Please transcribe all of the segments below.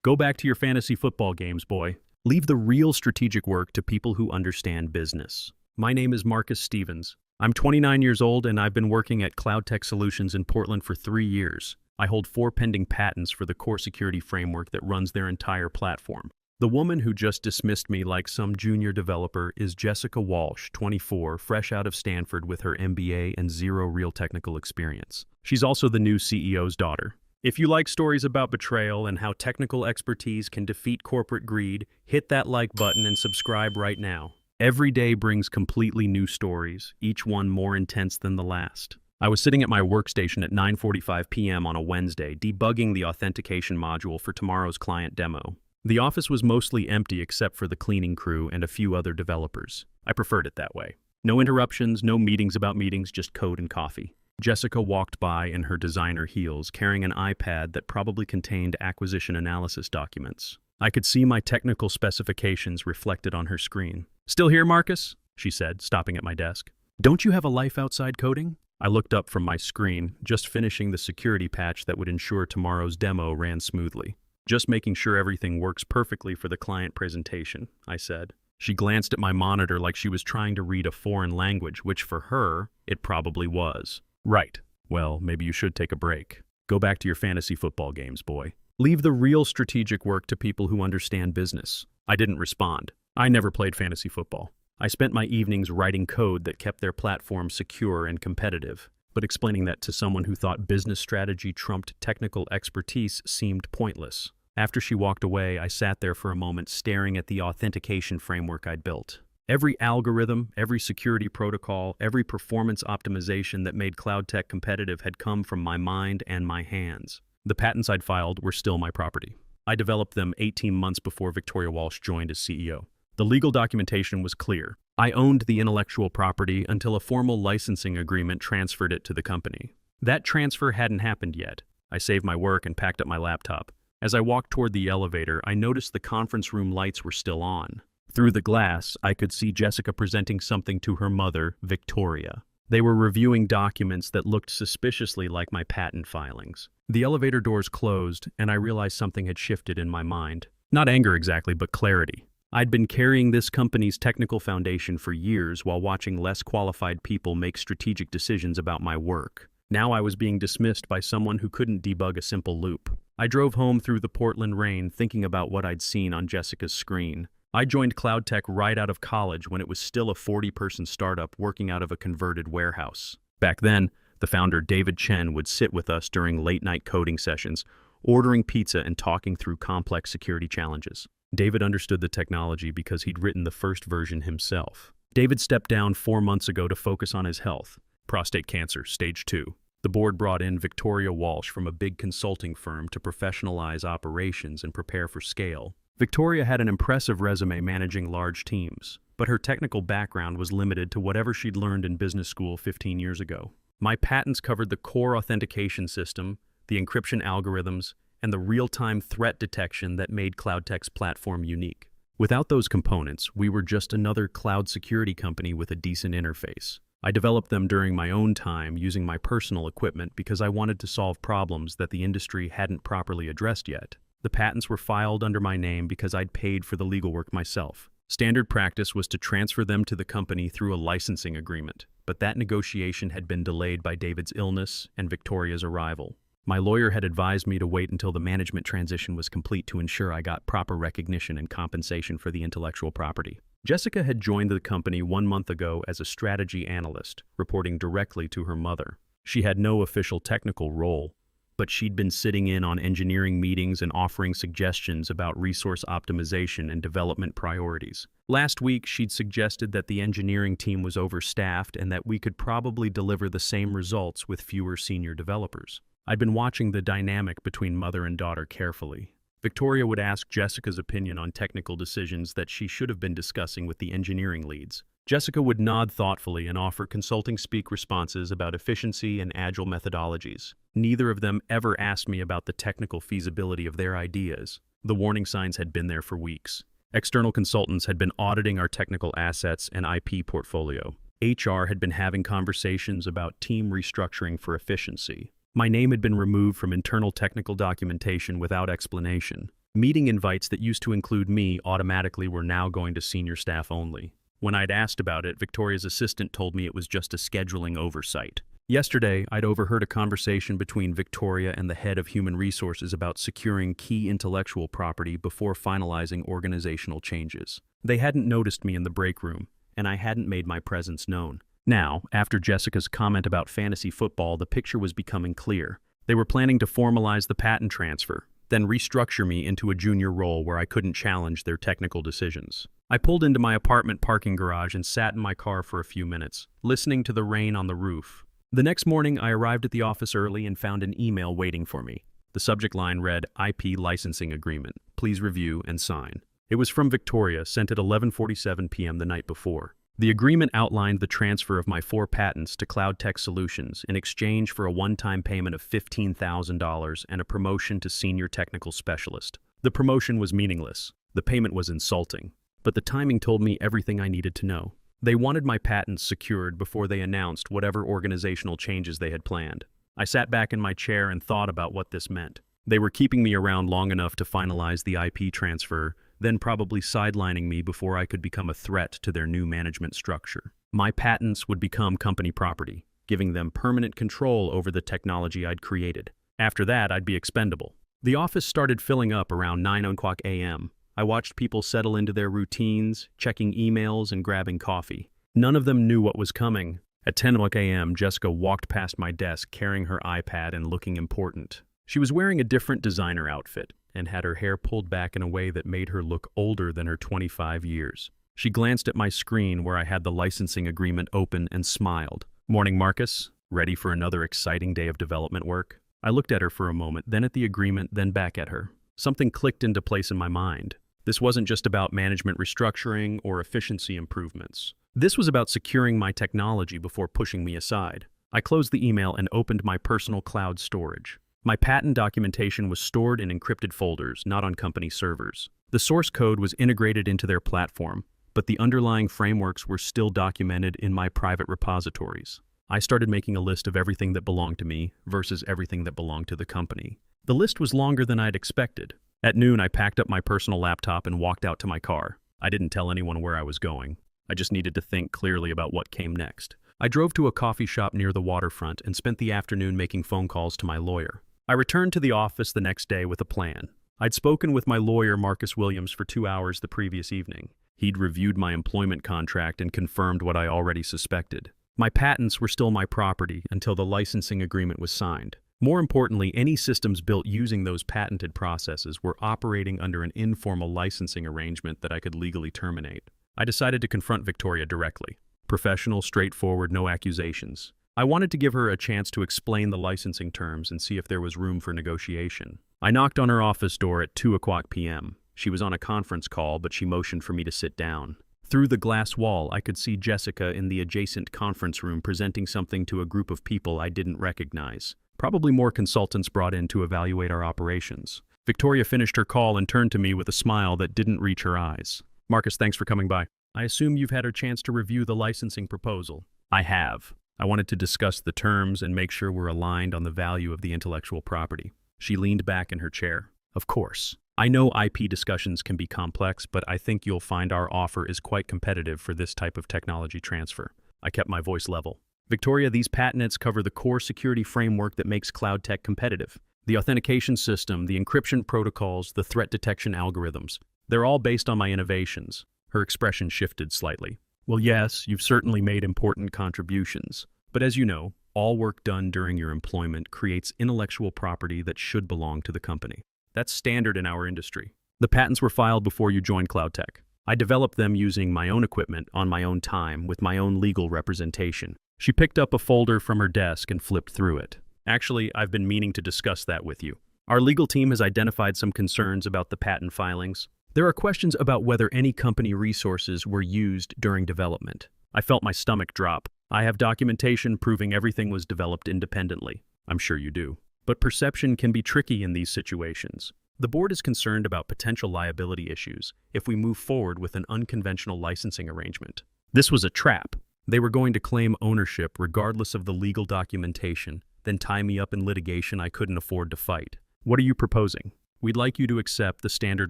Go back to your fantasy football games, boy. Leave the real strategic work to people who understand business. My name is Marcus Stevens. I'm 29 years old and I've been working at Cloud Tech Solutions in Portland for 3 years. I hold 4 pending patents for the core security framework that runs their entire platform. The woman who just dismissed me like some junior developer is Jessica Walsh, 24, fresh out of Stanford with her MBA and 0 real technical experience. She's also the new CEO's daughter. If you like stories about betrayal and how technical expertise can defeat corporate greed, hit that like button and subscribe right now. Every day brings completely new stories, each one more intense than the last. I was sitting at my workstation at 9:45 p.m. on a Wednesday, debugging the authentication module for tomorrow's client demo. The office was mostly empty except for the cleaning crew and a few other developers. I preferred it that way. No interruptions, no meetings about meetings, just code and coffee. Jessica walked by in her designer heels, carrying an iPad that probably contained acquisition analysis documents. I could see my technical specifications reflected on her screen. "Still here, Marcus?" she said, stopping at my desk. "Don't you have a life outside coding?" I looked up from my screen, just finishing the security patch that would ensure tomorrow's demo ran smoothly. "Just making sure everything works perfectly for the client presentation," I said. She glanced at my monitor like she was trying to read a foreign language, which for her, it probably was. "Right. Well, maybe you should take a break. Go back to your fantasy football games, boy. Leave the real strategic work to people who understand business." I didn't respond. I never played fantasy football. I spent my evenings writing code that kept their platform secure and competitive, but explaining that to someone who thought business strategy trumped technical expertise seemed pointless. After she walked away, I sat there for a moment staring at the authentication framework I'd built. Every algorithm, every security protocol, every performance optimization that made Cloud Tech competitive had come from my mind and my hands. The patents I'd filed were still my property. I developed them 18 months before Victoria Walsh joined as CEO. The legal documentation was clear. I owned the intellectual property until a formal licensing agreement transferred it to the company. That transfer hadn't happened yet. I saved my work and packed up my laptop. As I walked toward the elevator, I noticed the conference room lights were still on. Through the glass, I could see Jessica presenting something to her mother, Victoria. They were reviewing documents that looked suspiciously like my patent filings. The elevator doors closed, and I realized something had shifted in my mind. Not anger exactly, but clarity. I'd been carrying this company's technical foundation for years while watching less qualified people make strategic decisions about my work. Now I was being dismissed by someone who couldn't debug a simple loop. I drove home through the Portland rain thinking about what I'd seen on Jessica's screen. I joined Cloud Tech right out of college when it was still a 40-person startup working out of a converted warehouse. Back then, the founder David Chen would sit with us during late-night coding sessions, ordering pizza and talking through complex security challenges. David understood the technology because he'd written the first version himself. David stepped down 4 months ago to focus on his health. Prostate cancer, stage 2. The board brought in Victoria Walsh from a big consulting firm to professionalize operations and prepare for scale. Victoria had an impressive resume managing large teams, but her technical background was limited to whatever she'd learned in business school 15 years ago. My patents covered the core authentication system, the encryption algorithms, and the real-time threat detection that made Cloud Tech's platform unique. Without those components, we were just another cloud security company with a decent interface. I developed them during my own time using my personal equipment because I wanted to solve problems that the industry hadn't properly addressed yet. The patents were filed under my name because I'd paid for the legal work myself. Standard practice was to transfer them to the company through a licensing agreement, but that negotiation had been delayed by David's illness and Victoria's arrival. My lawyer had advised me to wait until the management transition was complete to ensure I got proper recognition and compensation for the intellectual property. Jessica had joined the company 1 month ago as a strategy analyst, reporting directly to her mother. She had no official technical role, but she'd been sitting in on engineering meetings and offering suggestions about resource optimization and development priorities. Last week, she'd suggested that the engineering team was overstaffed and that we could probably deliver the same results with fewer senior developers. I'd been watching the dynamic between mother and daughter carefully. Victoria would ask Jessica's opinion on technical decisions that she should have been discussing with the engineering leads. Jessica would nod thoughtfully and offer consulting speak responses about efficiency and agile methodologies. Neither of them ever asked me about the technical feasibility of their ideas. The warning signs had been there for weeks. External consultants had been auditing our technical assets and IP portfolio. HR had been having conversations about team restructuring for efficiency. My name had been removed from internal technical documentation without explanation. Meeting invites that used to include me automatically were now going to senior staff only. When I'd asked about it, Victoria's assistant told me it was just a scheduling oversight. Yesterday, I'd overheard a conversation between Victoria and the head of human resources about securing key intellectual property before finalizing organizational changes. They hadn't noticed me in the break room, and I hadn't made my presence known. Now, after Jessica's comment about fantasy football, the picture was becoming clear. They were planning to formalize the patent transfer, then restructure me into a junior role where I couldn't challenge their technical decisions. I pulled into my apartment parking garage and sat in my car for a few minutes, listening to the rain on the roof. The next morning, I arrived at the office early and found an email waiting for me. The subject line read, IP licensing agreement. Please review and sign. It was from Victoria, sent at 11:47 p.m. the night before. The agreement outlined the transfer of my 4 patents to Cloud Tech Solutions in exchange for a one-time payment of $15,000 and a promotion to senior technical specialist. The promotion was meaningless. The payment was insulting. But the timing told me everything I needed to know. They wanted my patents secured before they announced whatever organizational changes they had planned. I sat back in my chair and thought about what this meant. They were keeping me around long enough to finalize the IP transfer, then probably sidelining me before I could become a threat to their new management structure. My patents would become company property, giving them permanent control over the technology I'd created. After that, I'd be expendable. The office started filling up around 9 a.m. I watched people settle into their routines, checking emails and grabbing coffee. None of them knew what was coming. At 10 a.m., Jessica walked past my desk carrying her iPad and looking important. She was wearing a different designer outfit and had her hair pulled back in a way that made her look older than her 25 years. She glanced at my screen where I had the licensing agreement open and smiled. "Morning, Marcus. Ready for another exciting day of development work?" I looked at her for a moment, then at the agreement, then back at her. Something clicked into place in my mind. This wasn't just about management restructuring or efficiency improvements. This was about securing my technology before pushing me aside. I closed the email and opened my personal cloud storage. My patent documentation was stored in encrypted folders, not on company servers. The source code was integrated into their platform, but the underlying frameworks were still documented in my private repositories. I started making a list of everything that belonged to me versus everything that belonged to the company. The list was longer than I'd expected. At noon, I packed up my personal laptop and walked out to my car. I didn't tell anyone where I was going. I just needed to think clearly about what came next. I drove to a coffee shop near the waterfront and spent the afternoon making phone calls to my lawyer. I returned to the office the next day with a plan. I'd spoken with my lawyer, Marcus Williams, for 2 hours the previous evening. He'd reviewed my employment contract and confirmed what I already suspected. My patents were still my property until the licensing agreement was signed. More importantly, any systems built using those patented processes were operating under an informal licensing arrangement that I could legally terminate. I decided to confront Victoria directly. Professional, straightforward, no accusations. I wanted to give her a chance to explain the licensing terms and see if there was room for negotiation. I knocked on her office door at 2 p.m. She was on a conference call, but she motioned for me to sit down. Through the glass wall, I could see Jessica in the adjacent conference room presenting something to a group of people I didn't recognize. Probably more consultants brought in to evaluate our operations. Victoria finished her call and turned to me with a smile that didn't reach her eyes. "Marcus, thanks for coming by. I assume you've had a chance to review the licensing proposal." "I have. I wanted to discuss the terms and make sure we're aligned on the value of the intellectual property." She leaned back in her chair. "Of course. I know IP discussions can be complex, but I think you'll find our offer is quite competitive for this type of technology transfer." I kept my voice level. "Victoria, these patents cover the core security framework that makes cloud tech competitive. The authentication system, the encryption protocols, the threat detection algorithms. They're all based on my innovations." Her expression shifted slightly. "Well, yes, you've certainly made important contributions. But as you know, all work done during your employment creates intellectual property that should belong to the company. That's standard in our industry. The patents were filed before you joined Cloud Tech. I developed them using my own equipment on my own time with my own legal representation." She picked up a folder from her desk and flipped through it. "Actually, I've been meaning to discuss that with you. Our legal team has identified some concerns about the patent filings. There are questions about whether any company resources were used during development." I felt my stomach drop. "I have documentation proving everything was developed independently." "I'm sure you do. But perception can be tricky in these situations. The board is concerned about potential liability issues if we move forward with an unconventional licensing arrangement." This was a trap. They were going to claim ownership regardless of the legal documentation, then tie me up in litigation I couldn't afford to fight. "What are you proposing?" We'd like you to accept the standard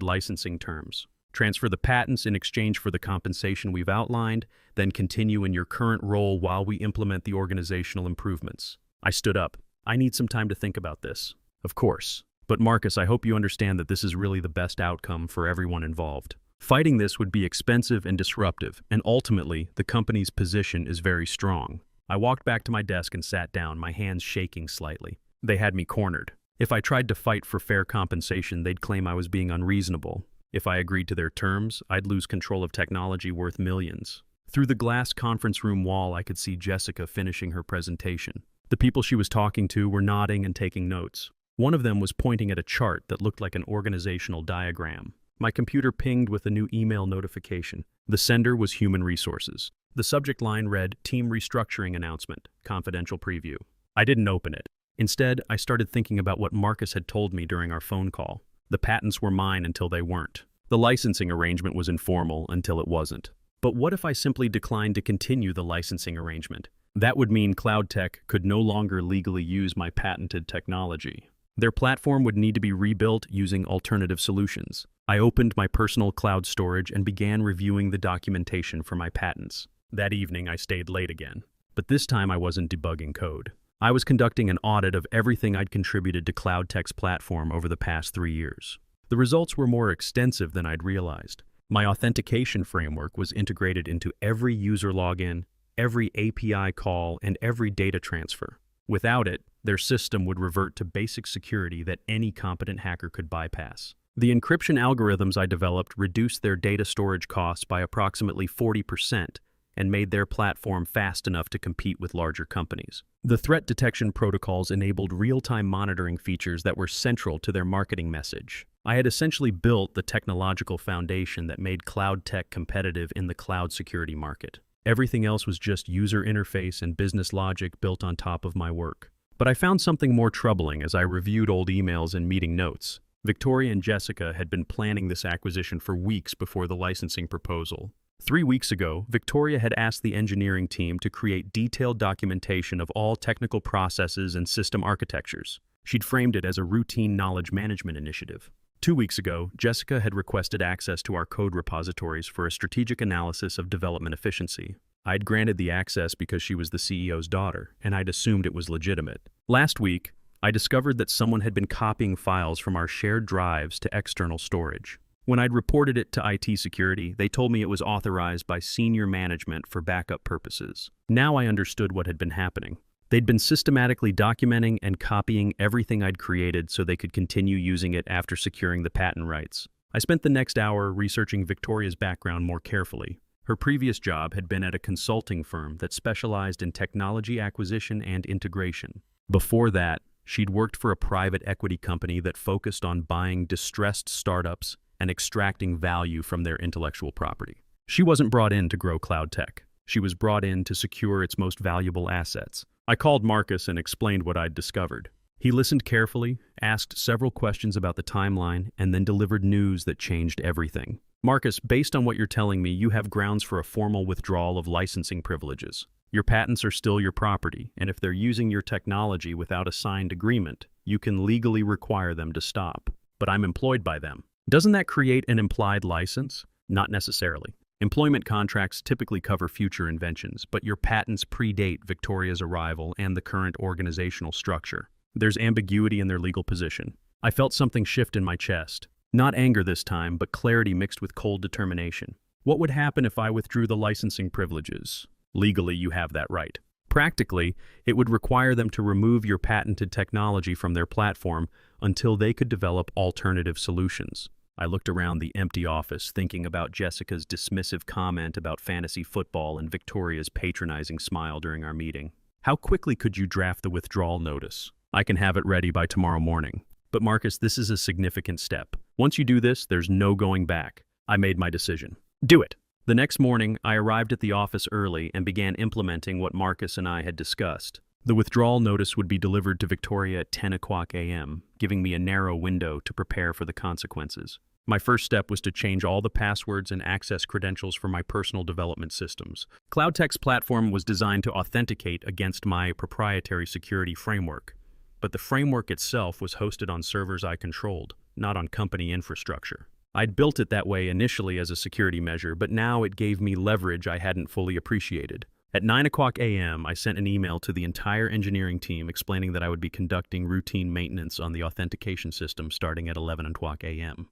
licensing terms. Transfer the patents in exchange for the compensation we've outlined, then continue in your current role while we implement the organizational improvements. I stood up. I need some time to think about this. Of course. But Marcus, I hope you understand that this is really the best outcome for everyone involved. Fighting this would be expensive and disruptive, and ultimately, the company's position is very strong. I walked back to my desk and sat down, my hands shaking slightly. They had me cornered. If I tried to fight for fair compensation, they'd claim I was being unreasonable. If I agreed to their terms, I'd lose control of technology worth millions. Through the glass conference room wall, I could see Jessica finishing her presentation. The people she was talking to were nodding and taking notes. One of them was pointing at a chart that looked like an organizational diagram. My computer pinged with a new email notification. The sender was Human Resources. The subject line read, Team Restructuring Announcement, Confidential Preview. I didn't open it. Instead, I started thinking about what Marcus had told me during our phone call. The patents were mine until they weren't. The licensing arrangement was informal until it wasn't. But what if I simply declined to continue the licensing arrangement? That would mean CloudTech could no longer legally use my patented technology. Their platform would need to be rebuilt using alternative solutions. I opened my personal cloud storage and began reviewing the documentation for my patents. That evening, I stayed late again. But this time, I wasn't debugging code. I was conducting an audit of everything I'd contributed to CloudTech's platform over the past 3 years. The results were more extensive than I'd realized. My authentication framework was integrated into every user login, every API call, and every data transfer. Without it, their system would revert to basic security that any competent hacker could bypass. The encryption algorithms I developed reduced their data storage costs by approximately 40% and made their platform fast enough to compete with larger companies. The threat detection protocols enabled real-time monitoring features that were central to their marketing message. I had essentially built the technological foundation that made CloudTech competitive in the cloud security market. Everything else was just user interface and business logic built on top of my work. But I found something more troubling as I reviewed old emails and meeting notes. Victoria and Jessica had been planning this acquisition for weeks before the licensing proposal. 3 weeks ago, Victoria had asked the engineering team to create detailed documentation of all technical processes and system architectures. She'd framed it as a routine knowledge management initiative. 2 weeks ago, Jessica had requested access to our code repositories for a strategic analysis of development efficiency. I'd granted the access because she was the CEO's daughter, and I'd assumed it was legitimate. Last week, I discovered that someone had been copying files from our shared drives to external storage. When I'd reported it to IT security, they told me it was authorized by senior management for backup purposes. Now I understood what had been happening. They'd been systematically documenting and copying everything I'd created so they could continue using it after securing the patent rights. I spent the next hour researching Victoria's background more carefully. Her previous job had been at a consulting firm that specialized in technology acquisition and integration. Before that, she'd worked for a private equity company that focused on buying distressed startups and extracting value from their intellectual property. She wasn't brought in to grow CloudTech. She was brought in to secure its most valuable assets. I called Marcus and explained what I'd discovered. He listened carefully, asked several questions about the timeline, and then delivered news that changed everything. Marcus, based on what you're telling me, you have grounds for a formal withdrawal of licensing privileges. Your patents are still your property, and if they're using your technology without a signed agreement, you can legally require them to stop. But I'm employed by them. Doesn't that create an implied license? Not necessarily. Employment contracts typically cover future inventions, but your patents predate Victoria's arrival and the current organizational structure. There's ambiguity in their legal position. I felt something shift in my chest. Not anger this time, but clarity mixed with cold determination. What would happen if I withdrew the licensing privileges? Legally, you have that right. Practically, it would require them to remove your patented technology from their platform until they could develop alternative solutions. I looked around the empty office, thinking about Jessica's dismissive comment about fantasy football and Victoria's patronizing smile during our meeting. How quickly could you draft the withdrawal notice? I can have it ready by tomorrow morning. But Marcus, this is a significant step. Once you do this, there's no going back. I made my decision. Do it. The next morning, I arrived at the office early and began implementing what Marcus and I had discussed. The withdrawal notice would be delivered to Victoria at 10 o'clock a.m., giving me a narrow window to prepare for the consequences. My first step was to change all the passwords and access credentials for my personal development systems. CloudTech's platform was designed to authenticate against my proprietary security framework, but the framework itself was hosted on servers I controlled. not on company infrastructure. I'd built it that way initially as a security measure, but now it gave me leverage I hadn't fully appreciated. At 9 a.m., I sent an email to the entire engineering team explaining that I would be conducting routine maintenance on the authentication system starting at 11 a.m.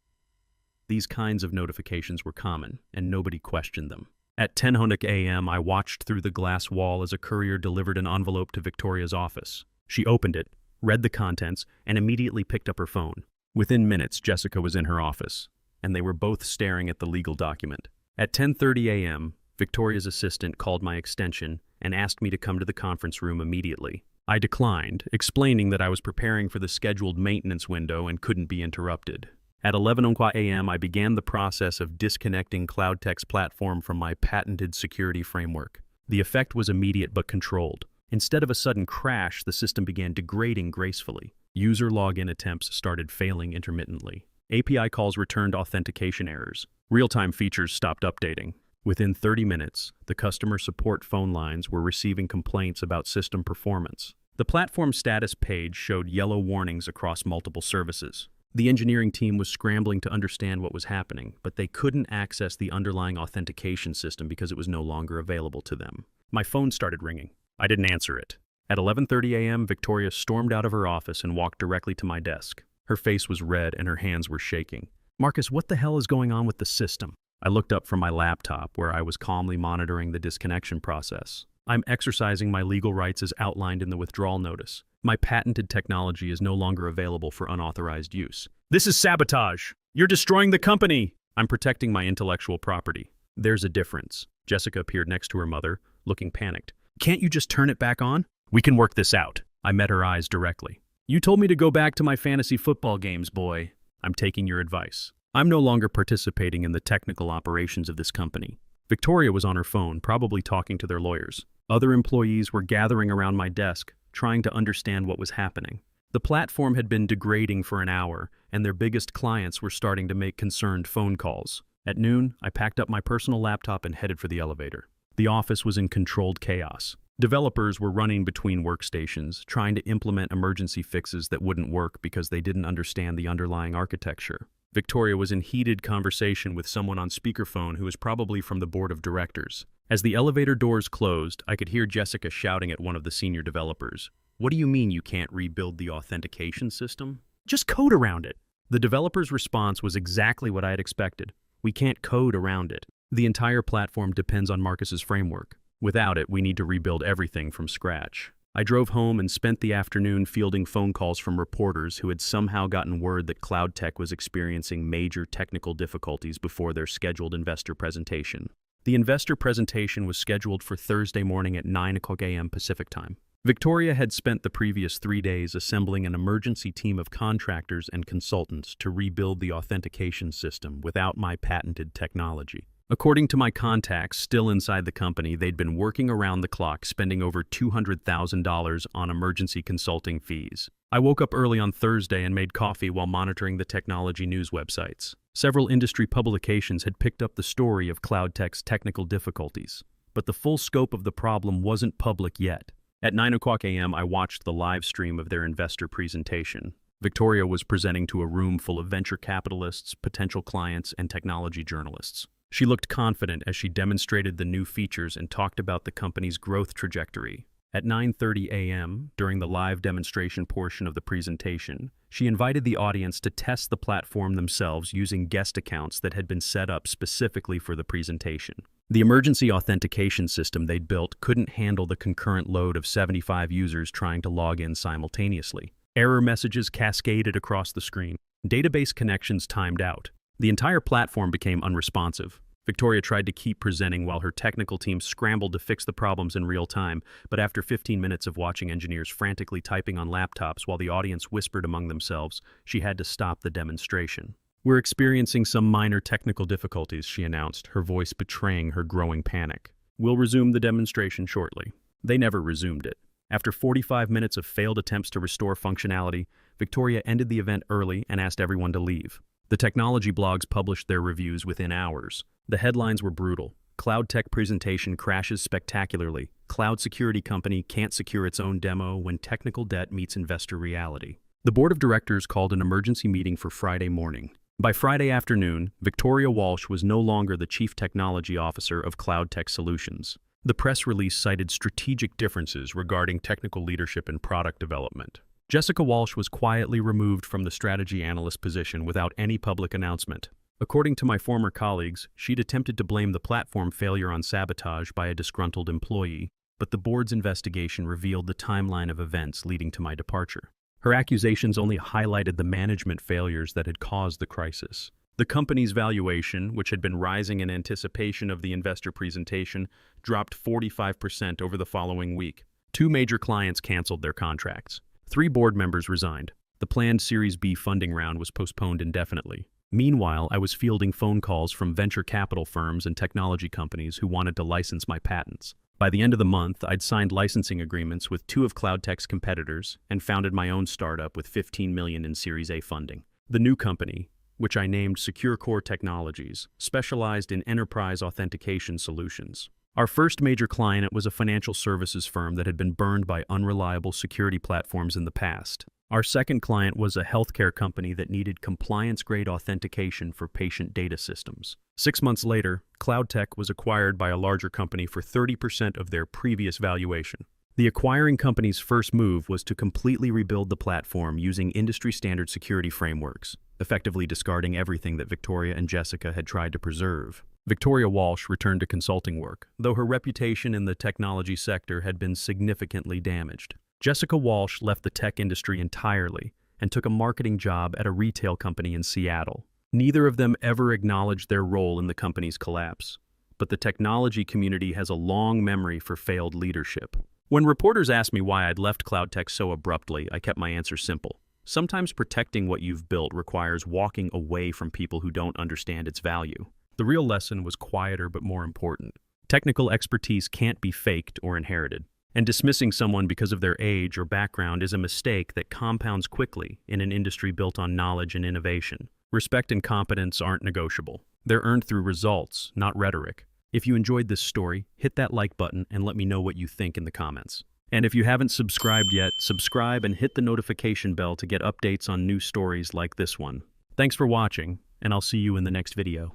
These kinds of notifications were common, and nobody questioned them. At 10 a.m., I watched through the glass wall as a courier delivered an envelope to Victoria's office. She opened it, read the contents, and immediately picked up her phone. Within minutes, Jessica was in her office, and they were both staring at the legal document. At 10:30 a.m., Victoria's assistant called my extension and asked me to come to the conference room immediately. I declined, explaining that I was preparing for the scheduled maintenance window and couldn't be interrupted. At 11 a.m., I began the process of disconnecting CloudTech's platform from my patented security framework. The effect was immediate but controlled. Instead of a sudden crash, the system began degrading gracefully. User login attempts started failing intermittently. API calls returned authentication errors. Real-time features stopped updating. Within 30 minutes, the customer support phone lines were receiving complaints about system performance. The platform status page showed yellow warnings across multiple services. The engineering team was scrambling to understand what was happening, but they couldn't access the underlying authentication system because it was no longer available to them. My phone started ringing. I didn't answer it. At 11:30 a.m., Victoria stormed out of her office and walked directly to my desk. Her face was red and her hands were shaking. "Marcus, what the hell is going on with the system?" I looked up from my laptop, where I was calmly monitoring the disconnection process. "I'm exercising my legal rights as outlined in the withdrawal notice. My patented technology is no longer available for unauthorized use." "This is sabotage! You're destroying the company!" "I'm protecting my intellectual property." "There's a difference." Jessica appeared next to her mother, looking panicked. "Can't you just turn it back on?" "We can work this out." I met her eyes directly. "You told me to go back to my fantasy football games, boy." "I'm taking your advice. I'm no longer participating in the technical operations of this company." Victoria was on her phone, probably talking to their lawyers. Other employees were gathering around my desk, trying to understand what was happening. The platform had been degrading for an hour, and their biggest clients were starting to make concerned phone calls. At noon, I packed up my personal laptop and headed for the elevator. The office was in controlled chaos. Developers were running between workstations, trying to implement emergency fixes that wouldn't work because they didn't understand the underlying architecture. Victoria was in heated conversation with someone on speakerphone who was probably from the board of directors. As the elevator doors closed, I could hear Jessica shouting at one of the senior developers. "What do you mean you can't rebuild the authentication system? Just code around it." The developer's response was exactly what I had expected. "We can't code around it. The entire platform depends on Marcus's framework. Without it, we need to rebuild everything from scratch." I drove home and spent the afternoon fielding phone calls from reporters who had somehow gotten word that CloudTech was experiencing major technical difficulties before their scheduled investor presentation. The investor presentation was scheduled for Thursday morning at 9 a.m. Pacific time. Victoria had spent the previous 3 days assembling an emergency team of contractors and consultants to rebuild the authentication system without my patented technology. According to my contacts still inside the company, they'd been working around the clock, spending over $200,000 on emergency consulting fees. I woke up early on Thursday and made coffee while monitoring the technology news websites. Several industry publications had picked up the story of CloudTech's technical difficulties, but the full scope of the problem wasn't public yet. At 9 a.m., I watched the live stream of their investor presentation. Victoria was presenting to a room full of venture capitalists, potential clients, and technology journalists. She looked confident as she demonstrated the new features and talked about the company's growth trajectory. At 9:30 a.m., during the live demonstration portion of the presentation, she invited the audience to test the platform themselves using guest accounts that had been set up specifically for the presentation. The emergency authentication system they'd built couldn't handle the concurrent load of 75 users trying to log in simultaneously. Error messages cascaded across the screen. Database connections timed out. The entire platform became unresponsive. Victoria tried to keep presenting while her technical team scrambled to fix the problems in real time, but after 15 minutes of watching engineers frantically typing on laptops while the audience whispered among themselves, she had to stop the demonstration. "We're experiencing some minor technical difficulties," she announced, her voice betraying her growing panic. "We'll resume the demonstration shortly." They never resumed it. After 45 minutes of failed attempts to restore functionality, Victoria ended the event early and asked everyone to leave. The technology blogs published their reviews within hours. The headlines were brutal. "CloudTech presentation crashes spectacularly. Cloud security company can't secure its own demo when technical debt meets investor reality." The board of directors called an emergency meeting for Friday morning. By Friday afternoon, Victoria Walsh was no longer the chief technology officer of Cloud Tech Solutions. The press release cited strategic differences regarding technical leadership and product development. Jessica Walsh was quietly removed from the strategy analyst position without any public announcement. According to my former colleagues, she'd attempted to blame the platform failure on sabotage by a disgruntled employee, but the board's investigation revealed the timeline of events leading to my departure. Her accusations only highlighted the management failures that had caused the crisis. The company's valuation, which had been rising in anticipation of the investor presentation, dropped 45% over the following week. 2 major clients canceled their contracts. 3 board members resigned. The planned Series B funding round was postponed indefinitely. Meanwhile, I was fielding phone calls from venture capital firms and technology companies who wanted to license my patents. By the end of the month, I'd signed licensing agreements with 2 of CloudTech's competitors and founded my own startup with $15 million in Series A funding. The new company, which I named Secure Core Technologies, specialized in enterprise authentication solutions. Our first major client was a financial services firm that had been burned by unreliable security platforms in the past. Our second client was a healthcare company that needed compliance-grade authentication for patient data systems. 6 months later, CloudTech was acquired by a larger company for 30% of their previous valuation. The acquiring company's first move was to completely rebuild the platform using industry-standard security frameworks, effectively discarding everything that Victoria and Jessica had tried to preserve. Victoria Walsh returned to consulting work, though her reputation in the technology sector had been significantly damaged. Jessica Walsh left the tech industry entirely and took a marketing job at a retail company in Seattle. Neither of them ever acknowledged their role in the company's collapse, but the technology community has a long memory for failed leadership. When reporters asked me why I'd left CloudTech so abruptly, I kept my answer simple. Sometimes protecting what you've built requires walking away from people who don't understand its value. The real lesson was quieter but more important. Technical expertise can't be faked or inherited. And dismissing someone because of their age or background is a mistake that compounds quickly in an industry built on knowledge and innovation. Respect and competence aren't negotiable. They're earned through results, not rhetoric. If you enjoyed this story, hit that like button and let me know what you think in the comments. And if you haven't subscribed yet, subscribe and hit the notification bell to get updates on new stories like this one. Thanks for watching, and I'll see you in the next video.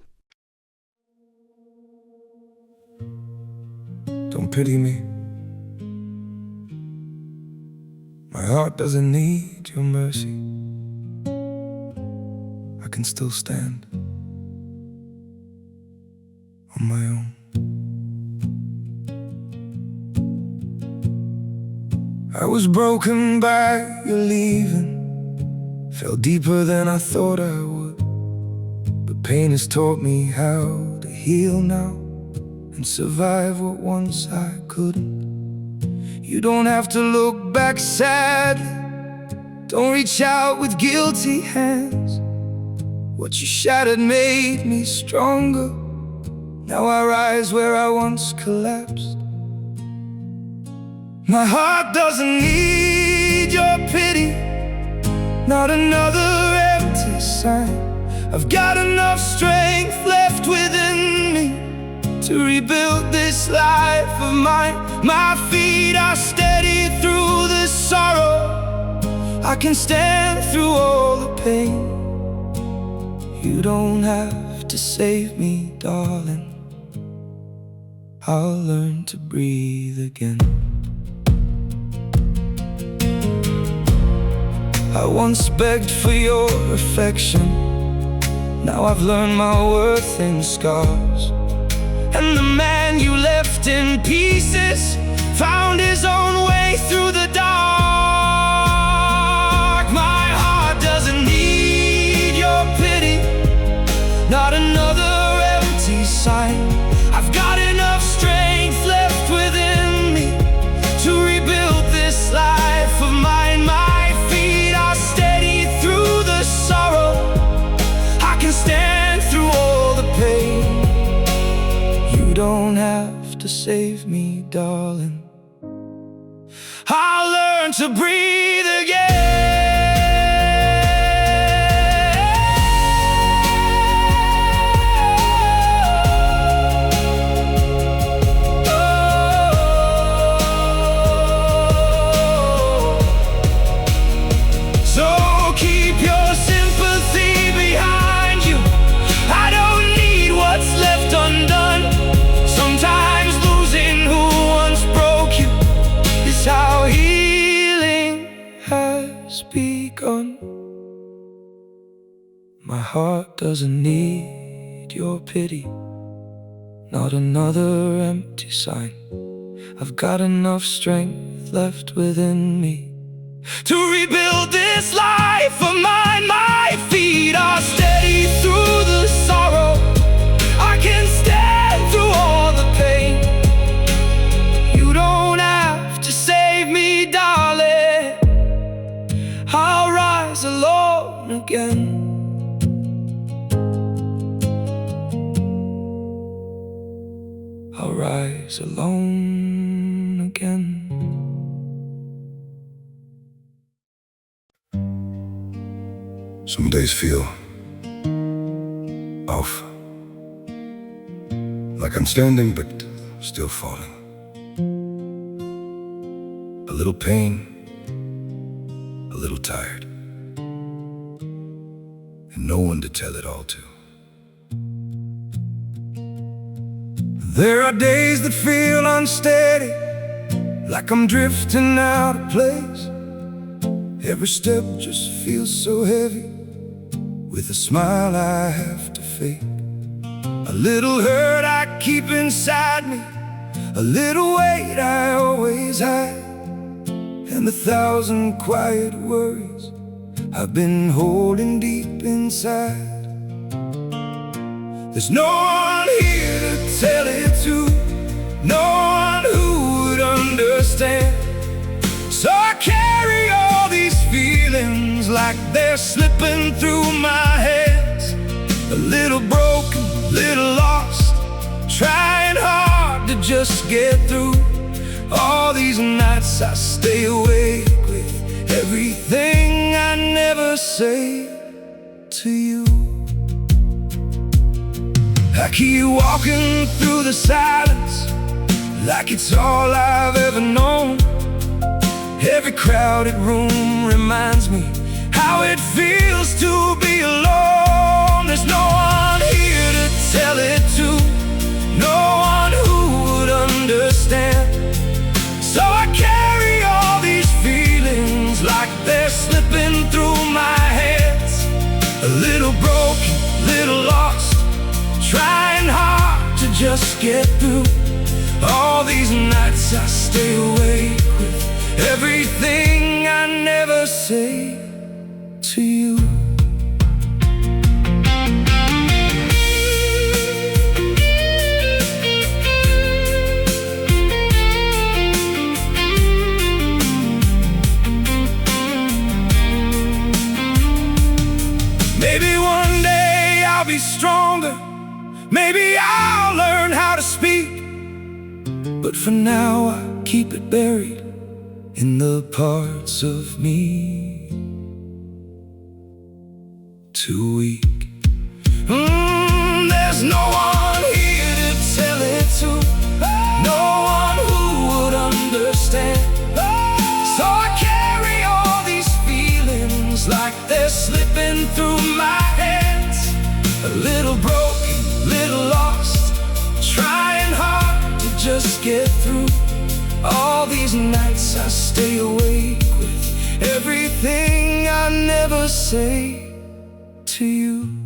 Don't pity me. My heart doesn't need your mercy. I can still stand on my own. I was broken by your leaving, fell deeper than I thought I would. But pain has taught me how to heal now and survive what once I couldn't. You don't have to look back sadly, don't reach out with guilty hands. What you shattered made me stronger. Now I rise where I once collapsed. My heart doesn't need your pity, not another empty sign. I've got enough strength left within me to rebuild this life of mine. My feet are steady through the sorrow. I can stand through all the pain. You don't have to save me, darling. I'll learn to breathe again. I once begged for your affection. Now I've learned my worth in scars. And the man you left in pieces found his own way through the dark. My heart doesn't need your pity, not another empty sign. I've got enough strength left within me to rebuild this life of mine. My feet are steady through the sorrow. I can stand through all the pain. You don't have to save me, darling. I'll learn to breathe again. So My heart doesn't need your pity, not another empty sign. I've got enough strength left within me to rebuild this life of mine. My feet are steady through the sorrow. I can stand through all the pain. You don't have to save me, darling. I'll rise alone again. I'll rise alone again. Some days feel off, like I'm standing but still falling. A little pain, a little tired, and no one to tell it all to. There are days that feel unsteady, like I'm drifting out of place. Every step just feels so heavy, with a smile I have to fake. A little hurt I keep inside me, a little weight I always hide, and 1,000 quiet worries I've been holding deep inside. There's no one here to tell it to, no one who would understand. So I carry all these feelings like they're slipping through my hands. A little broken, little lost, trying hard to just get through. All these nights I stay awake with everything I never say to you. I keep walking through the silence like it's all I've ever known. Every crowded room reminds me how it feels to be alone. There's no one here to tell it to, no one who would understand. So I carry all these feelings like they're slipping through my hands. A little broken, little lost, trying hard to just get through. All these nights I stay awake with everything I never say to you. Maybe one day I'll be stronger, maybe I'll learn how to speak, but for now I keep it buried in the parts of me too weak. There's no one here to tell it to, no one who would understand. So I carry all these feelings like they're slipping through my hands. A little broken, little lost, trying hard to just get through. All these nights I stay awake with everything I never say to you.